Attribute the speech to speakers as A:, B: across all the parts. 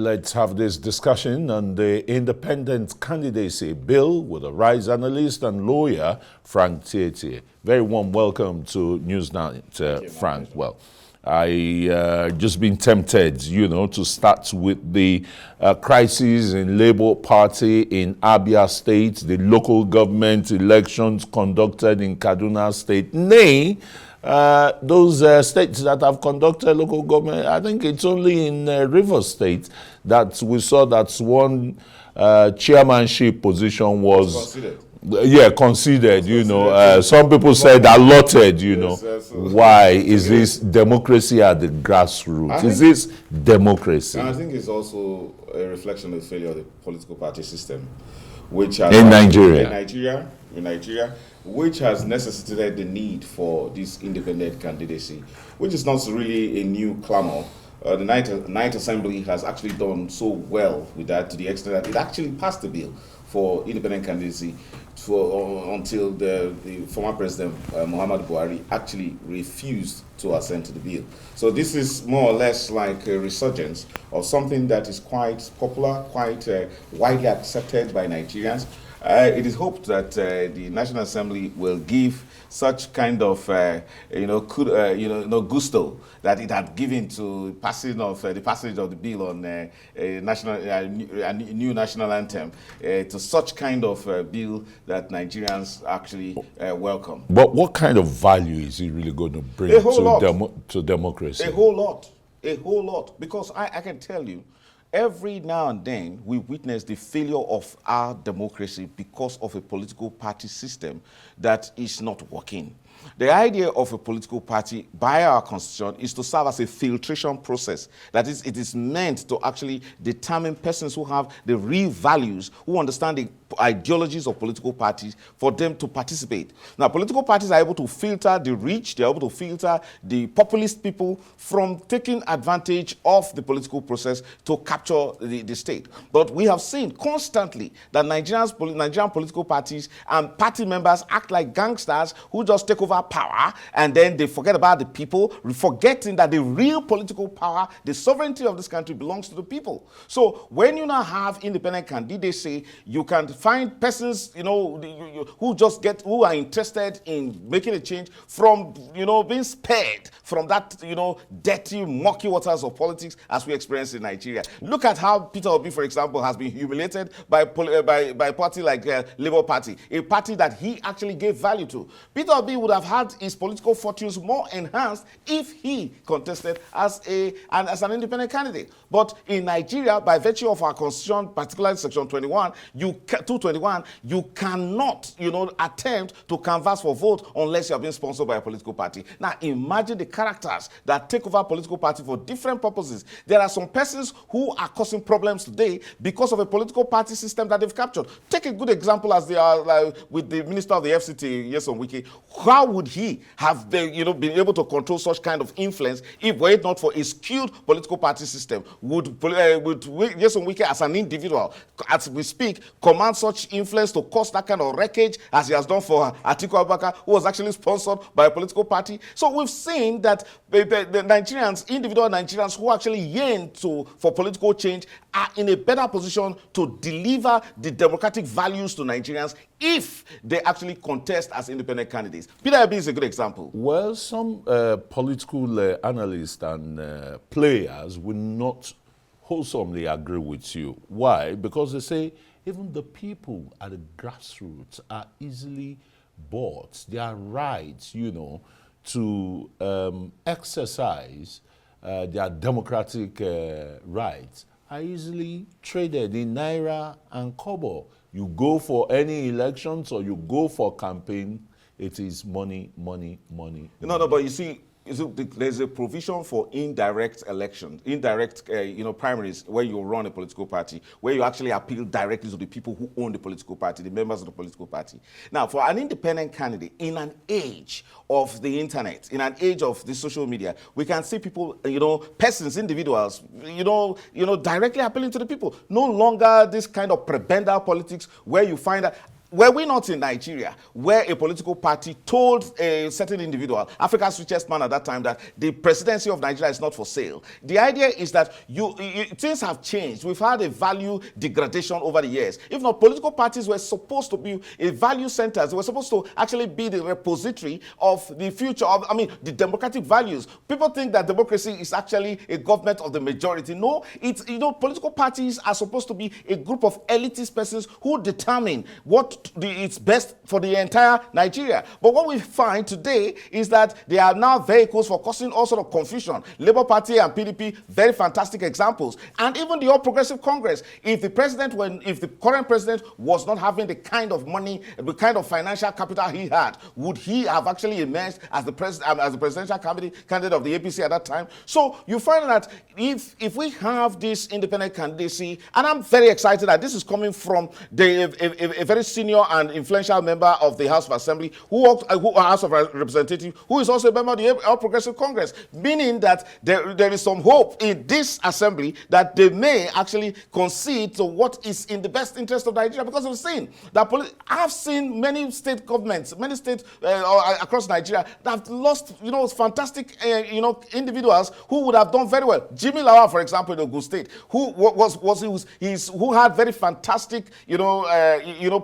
A: let's have this discussion on the independent candidacy bill with a rights analyst and lawyer, Frank Tietie. Very warm welcome to Newsnight, Frank. Well, I just been tempted, to start with the crisis in Labour Party in Abia State, the local government elections conducted in Kaduna State. Nay, those states that have conducted local government, I think it's only in Rivers State that we saw that one chairmanship position was considered. Some people said allotted. Why is this democracy at the grassroots? Is this democracy?
B: And I think it's also a reflection of the failure of the political party system, which has
A: in Nigeria,
B: which has necessitated the need for this independent candidacy, which is not really a new clamor. The Ninth Assembly has actually done so well with that, to the extent that it actually passed the bill for independent candidacy until the former president, Muhammadu Buhari, actually refused to assent to the bill. So this is more or less like a resurgence of something that is quite popular, quite widely accepted by Nigerians. It is hoped that the National Assembly will give such kind of gusto that it had given to the passage of the bill on a new national anthem to such kind of bill that Nigerians actually welcome.
A: But what kind of value is it really going to bring to democracy?
B: A whole lot, because I can tell you, every now and then, we witness the failure of our democracy because of a political party system that is not working. The idea of a political party, by our constitution, is to serve as a filtration process. That is, it is meant to actually determine persons who have the real values, who understand the ideologies of political parties, for them to participate. Now, political parties are able to filter the rich, they're able to filter the populist people from taking advantage of the political process to capture the state. But we have seen constantly that Nigerian political parties and party members act like gangsters who just take over power, and then they forget about the people, forgetting that the real political power, the sovereignty of this country, belongs to the people. So when you now have independent candidacy, you can find persons, who are interested in making a change from, being spared from that, dirty, murky waters of politics as we experience in Nigeria. Look at how Peter Obi, for example, has been humiliated by a party like Labour Party, a party that he actually gave value to. Peter Obi would have had his political fortunes more enhanced if he contested as an independent candidate. But in Nigeria, by virtue of our constitution, particularly Section 221, you cannot, attempt to canvass for vote unless you are being sponsored by a political party. Now, imagine the characters that take over political party for different purposes. There are some persons who are causing problems today because of a political party system that they've captured. Take a good example as they are with the Minister of the FCT, Nyesom Wike. How would he have been able to control such kind of influence if were it not for a skewed political party system? Would Nyesom Wike as an individual, as we speak, command such influence to cause that kind of wreckage as he has done for Atiku Abubakar, who was actually sponsored by a political party? So we've seen that the Nigerians, individual Nigerians who actually yearn for political change, are in a better position to deliver the democratic values to Nigerians if they actually contest as independent candidates. Peter Obi is a good example.
A: Well, some political analysts and players will not wholesomely agree with you. Why? Because they say even the people at the grassroots are easily bought. Their rights, to exercise their democratic rights are easily traded in naira and kobo. You go for any elections or you go for campaign, it is money, money, money.
B: No, but you see, there's a provision for indirect elections, primaries, where you run a political party, where you actually appeal directly to the people who own the political party, the members of the political party. Now, for an independent candidate, in an age of the internet, in an age of the social media, we can see people, persons, individuals, directly appealing to the people. No longer this kind of prebendal politics where you find that were we not in Nigeria, where a political party told a certain individual, Africa's richest man at that time, that the presidency of Nigeria is not for sale? The idea is that things have changed. We've had a value degradation over the years. If not, political parties were supposed to be a value centers. They were supposed to actually be the repository of the future of, the democratic values. People think that democracy is actually a government of the majority. No, it's, political parties are supposed to be a group of elitist persons who determine what it's best for the entire Nigeria. But what we find today is that they are now vehicles for causing all sort of confusion. Labour Party and PDP, very fantastic examples. And even the All Progressive Congress, if the current president was not having the kind of money, the kind of financial capital he had, would he have actually emerged as the presidential candidate of the APC at that time? So you find that if we have this independent candidacy, and I'm very excited that this is coming from a very senior and influential member of the House of Assembly, who House of Representatives, who is also a member of the All Progressive Congress, meaning that there is some hope in this assembly that they may actually concede to what is in the best interest of Nigeria, because we've seen that I've seen many state governments, many states across Nigeria that have lost, fantastic, individuals who would have done very well. Jimmy Lawal, for example, in Ogun State, who had very fantastic,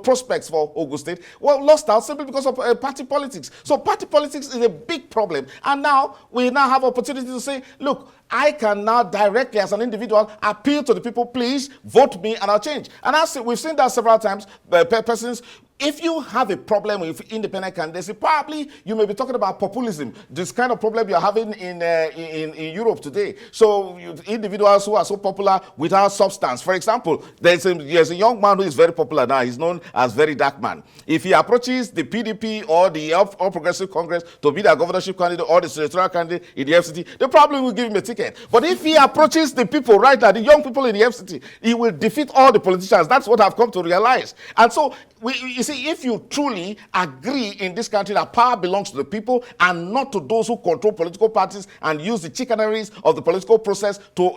B: prospects for Ogun State, lost out simply because of party politics. So party politics is a big problem. And now we have opportunity to say, look, I can now directly, as an individual, appeal to the people, please vote me and I'll change. And we've seen that several times. Persons, if you have a problem with independent candidacy, probably you may be talking about populism, this kind of problem you're having in Europe today. So individuals who are so popular without substance. For example, there's a young man who is very popular now. He's known as Very Dark Man. If he approaches the PDP or the All Progressive Congress to be their governorship candidate or the senatorial candidate in the FCT, they probably will give him a ticket. But if he approaches the people right now, the young people in the FCT, he will defeat all the politicians. That's what I've come to realize. And so, you see, if you truly agree in this country that power belongs to the people and not to those who control political parties and use the chicaneries of the political process to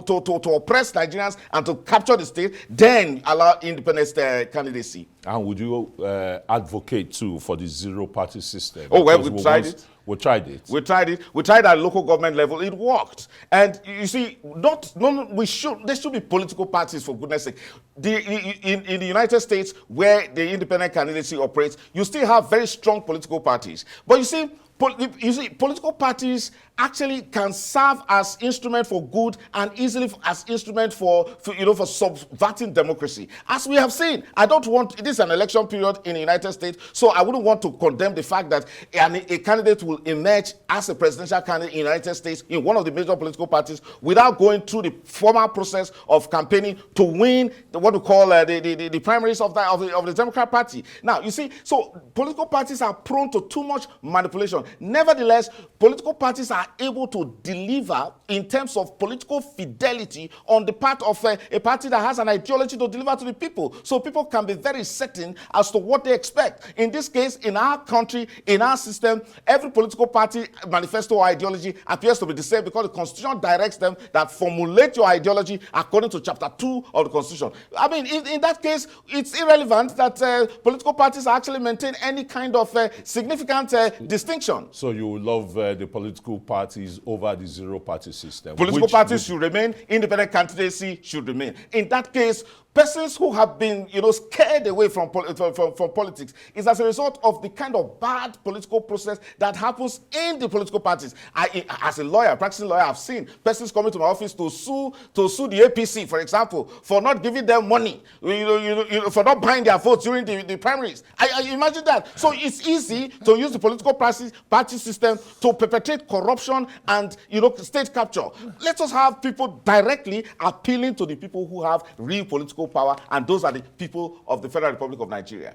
B: oppress Nigerians and to capture the state, then allow independent candidacy.
A: And would you advocate too for the zero-party system?
B: Oh, well, we tried it.
A: We tried it.
B: We tried it. We tried at local government level. It worked. And you see, there should be political parties, for goodness sake. In the United States, where the independent candidacy operates, you still have very strong political parties. But you see, political parties actually can serve as instrument for good and easily as instrument for subverting democracy. As we have seen, it is an election period in the United States, so I wouldn't want to condemn the fact that a candidate will emerge as a presidential candidate in the United States in one of the major political parties without going through the formal process of campaigning to win what we call the primaries of the Democrat Party. Now, you see, so political parties are prone to too much manipulation. Nevertheless, political parties are able to deliver in terms of political fidelity on the part of a party that has an ideology to deliver to the people. So people can be very certain as to what they expect. In this case, in our country, in our system, every political party manifesto or ideology appears to be the same because the Constitution directs them that formulate your ideology according to Chapter 2 of the Constitution. I mean, in that case, it's irrelevant that political parties actually maintain any kind of significant distinction.
A: So you love the political parties over the zero-party system?
B: Political parties should remain. Independent candidacy should remain. In that case, persons who have been, scared away from politics is as a result of the kind of bad political process that happens in the political parties. As a lawyer, practicing lawyer, I've seen persons coming to my office to sue the APC, for example, for not giving them money, for not buying their votes during the primaries. I imagine that. So it's easy to use the political party system to perpetrate corruption and, state capture. Let us have people directly appealing to the people who have real political power, and those are the people of the Federal Republic of Nigeria.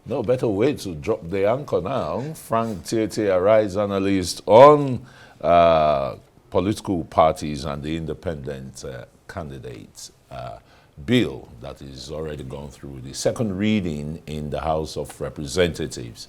A: No better way to drop the anchor now. Frank Tietie, Arise analyst on political parties and the independent candidates bill that is already gone through the second reading in the House of Representatives.